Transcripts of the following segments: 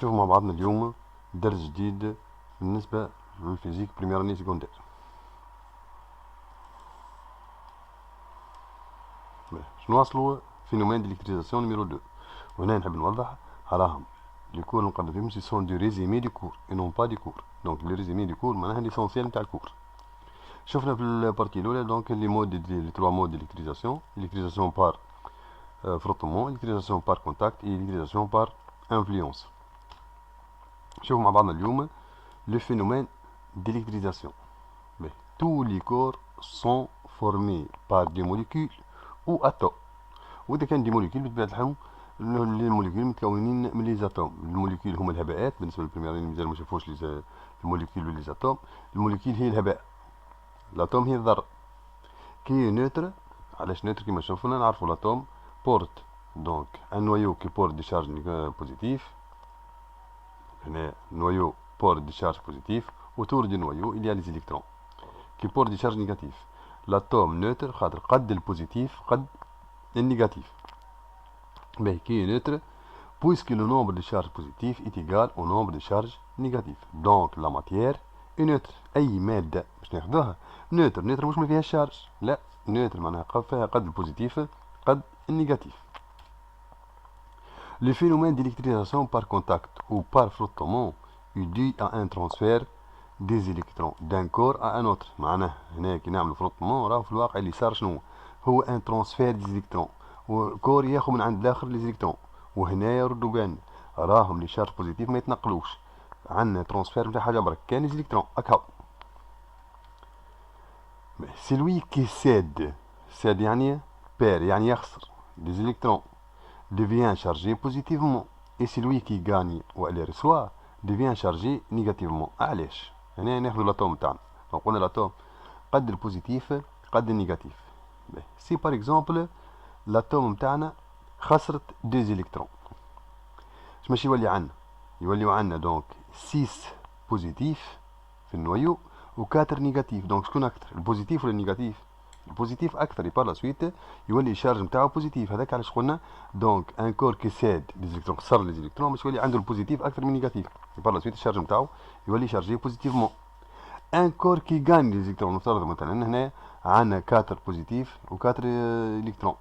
شوفوا مع بعضنا اليوم درس جديد بالنسبة للفيزيك بريمير اني سكوندير. نواصلوا فينومين ديليكتريزاسيون نيميرو 2. وهنا نحب نوضح راهم لي كور نقدم فيهم سون دو ريزيمي دي كور اي نون با دي كور. دونك لي ريزيمي دي كور معناها ليسونسيال نتاع الكور. شفنا في البارتي الاولى دونك لي مود لي تروا مود ديليكتريزاسيون: الكتريزاسيون بار فروتمون، الكتريزاسيون بار كونتاكت، اي الكتريزاسيون بار انفلونس. شوفوا مع بعضنا اليوم le phénomène d'électrisation. Mais tous les corps sont formés par des molécules ou atomes. وإذا كان دي موليكيول بطبيعة الحال الموليكيول متكونين من لي زاتوم. الموليكيول هما الهباءات بالنسبة للبريميرين اللي مازال ما شافوش الموليكيول ولي زاتوم. الموليكيول هي الهباء، الاتوم هي الذرة. كي نوتر، علاش نوتر؟ كيما شوفنا نعرفو الاتوم بورت دونك ان نويو كي بورت دي شارج بوزيتيف. هنا نويو بورت دي شارج بوزيتيف، autour du noyau il y a les électrons qui portent des charges négatives. L'atome neutre خاطر قد البوزيتيف قد النيجاتيف. باهي كي neutre puisque le nombre de charges positives est égal au nombre de charges négatives. Donc la matière est neutre. أي مادة باش ناخذوها neutre. neutre مش ما فيها شارج، لا neutre معناها فيها قد البوزيتيف قد النيجاتيف. Le phénomène d'électrisation par contact ou par frottement est dû à un transfert des électrons d'un corps à un autre. معناه هنا كي نعملو فروتمون راه في الواقع اللي صار شنو هو؟ ان ترانسفير دي زيليكترون، وكور ياخذ من عند الاخر لي زيليكترون، وهنا يردوا بان راهم لي شارج بوزيتيف ما يتنقلوش، عندنا ترانسفير نتاع حاجه برك كان لي زيليكترون هكا. سلوي كي ساد يعني بير يعني يخسر دي زيليكترون devient chargé positivement et celui qui gagne ou elle reçoit devient chargé négativement. علاش؟ هنا ناخذ الاتوم تاعنا، قلنا الاتوم قد البوزيتيف قد النيجاتيف. سي بار اكزومبل الاتوم تاعنا خسرت دي زيليكترون، اش ماشي يولي عندنا؟ يوليو عندنا دونك 6 بوزيتيف في النويو و 4 نيجاتيف. دونك شكون اكثر، البوزيتيف ولا النيجاتيف؟ البوزيتيف اكثر، يبار لا سويت يولي الشارج نتاعو بوزيتيف. هذاك علاش قلنا دونك ان كور كي ساد لي زيليكترون خسر لي زيليكترون باش يولي عنده البوزيتيف اكثر من النيجاتيف، يبار لا سويت الشارج نتاعو يولي شارجي بوزيتيفمون. ان كور كي غان لي زيليكترون، نفترض مثلا هنا عندنا 4 بوزيتيف و 4 الكترون،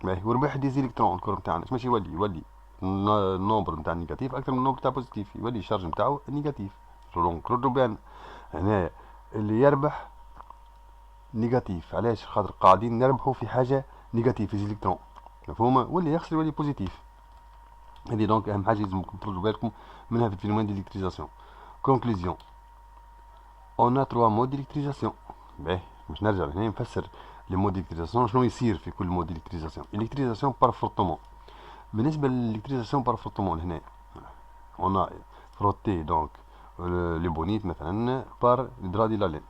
باهي وربح دي زيليكترون الكور نتاعنا، اش ماشي يولي النومبر نتاع النيجاتيف اكثر من النومبر تاع بوزيتيف، يولي الشارج نتاعو النيجاتيف. دونك ردوا بان هنا اللي يربح نيجاتيف. علاش؟ خاطر قاعدين نربحوا في حاجه نيجاتيف في زيليكترون، مفهومه؟ واللي يخسر يولي بوزيتيف. هذه دونك اهم حاجه لازمكم تردوا بالكم منها في الفينومين ديليكتريزاسيون. كونكلوزيون: اون ا تروا مود ديليكتريزاسيون. باهي باش نرجع هنا نفسر لي مود ديليكتريزاسيون شنو يصير في كل مود ديليكتريزاسيون. الكتريزاسيون بار فروتمون، بالنسبه للالكتريزاسيون بار فروتمون هنا اون فروتي دونك لي بونيت مثلا بار درا دي لالين.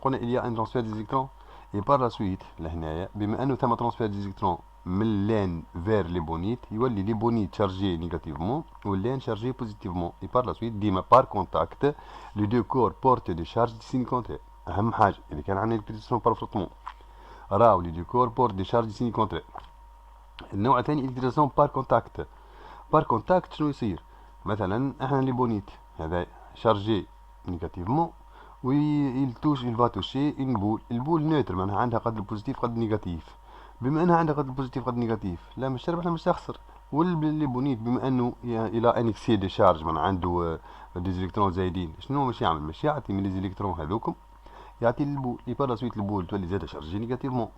قلنا il y a un transfert des électrons et par la suite لهنايا بما انه ثم ترانسفير دي زيليكترون من اللين فير لي بونيت يولي لي بونيت شارجي نيجاتيفمون واللين شارجي بوزيتيفمون. اي بار لا سويت ديما بار كونتاكت لي دو كور بورت دي شارج دي سيني كونترير. اهم حاجه اذا كان عندنا الكتريزاسيون بار فروتمون راو لي دو كور بورت دي شارج دي سيني كونترير. النوع الثاني الكتريزاسيون بار كونتاكت. بار كونتاكت شنو يصير؟ مثلا احنا لي بونيت هذا شارجي نيجاتيفمون ويل توش il va toucher une boule. البول نوتر معناها عندها قد البوزيتيف قد النيجاتيف. بما انها عندها قد البوزيتيف قد النيجاتيف لا مش تربح لا مش تخسر. واللي بونيت بما انه الى ان اكسي دي شارج معناها عنده دي زيليكترون زايدين، شنو مش يعمل؟ مش يعطي من لي زيليكترون هذوكم يعطي للبول. اي بار لا سويت البول تولي زاده شارجي نيجاتيفمون.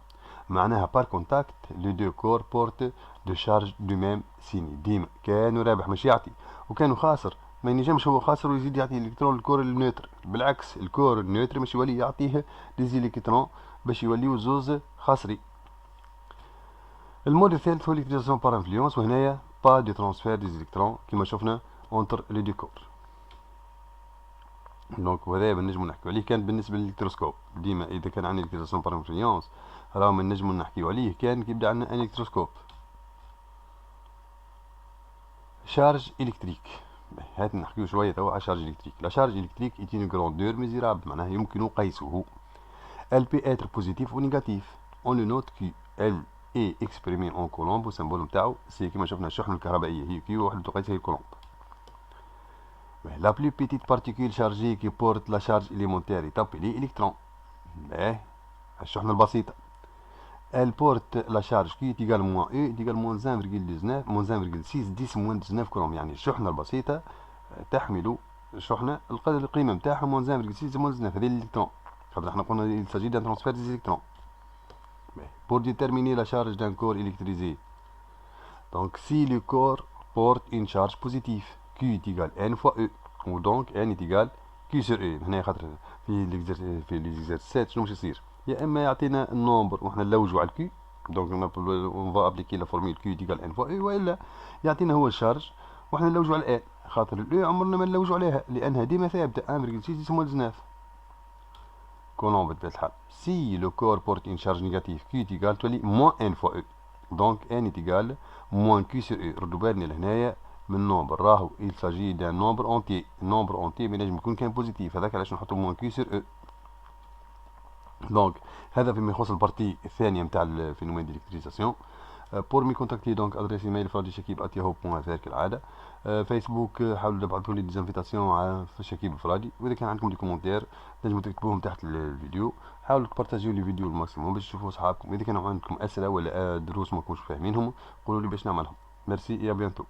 معناها بار كونتاكت لو دو كور بورت دو شارج دو ميم سيني. ديما كانوا رابح مش يعطي وكانوا خاسر ما ينجمش هو خاسر ويزيد يعطي الكترون الكور النيوتر. بالعكس الكور النيوتر باش يولي يعطيه دي زيليكترون باش يوليو زوز خاسري. المود الثالث هو الكتريزاسيون بار انفلونس، وهنايا با دي ترانسفير دي زيليكترون كيما شفنا اونتر لي دو كور. دونك وهذا نجمو نحكيو عليه كان بالنسبه للالكتروسكوب. ديما اذا كان عندنا الكتريزاسيون بار انفلونس راهم نجمو نحكيو عليه كان كيبدا عندنا ان الكتروسكوب. شارج الكتريك، هات نحكيو شويه توا على شارج الكتريك. لا شارج الكتريك ايت اون غراندور ميزيرابل، معناها يمكن قيسه. elle peut être positif ou négatif. on le note que elle est exprimée en coulomb والسيمبول نتاعو سي كيما شفنا الشحنه الكهربائيه هي كيو واحد تقيس هي الكولومب. la plus petite particule chargée qui porte la charge élémentaire est appelée électron. الشحنة البسيطة. Elle porte la charge Q est égale moins E est égale moins 1,19 moins 1,6 10 moins 19 كولوم. يعني الشحنة البسيطة تحمل الشحنة القيمة متاعها moins 1,6 moins 19. هذه الإلكترون. خاطر احنا قلنا il s'agit d'un transfert des électrons. Pour déterminer la charge d'un corps électrisé. Donc si le corps porte une charge positive Q est égal N fois E ou donc N est égal Q sur E. هنا خاطر في l'exercice شنو باش يصير؟ يا اما يعطينا النومبر وحنا نلوجوا على الكي دونك on va appliquer la formule Q est égal N fois E والا يعطينا هو الشارج وحنا نلوجوا على N خاطر الأو عمرنا ما نلوجوا عليها لأنها ديما ثابتة 1,6 moins 19 كولوم بطبيعة الحال. Si le corps porte une charge négative Q est égal تولي moins N fois E donc N est égal moins Q sur E. ردوا بالنا لهنايا من نومبر راهو il s'agit d'un nombre entier. nombre entier ما ينجم يكون كان بوزيتيف هذاك علاش نحطو moins Q sur E. دونك هذا فيما يخص البارتي الثانية نتاع الفينومين ديليكتريزاسيون. بور مي كونتاكتي دونك ادريس ايميل فرادي_شكيب@yahoo.fr كالعادة. فيسبوك حاولوا تبعثوا لي ديزانفيتاسيون في شكيب فرادي. واذا كان عندكم دي كومونتير تنجموا تكتبوهم تحت الفيديو. حاولوا تبارطاجيو لي فيديو الماكسيموم باش تشوفوا اصحابكم. اذا كان عندكم اسئله ولا دروس ما كنتوش فاهمينهم قولوا لي باش نعملهم. ميرسي يا بيانتو.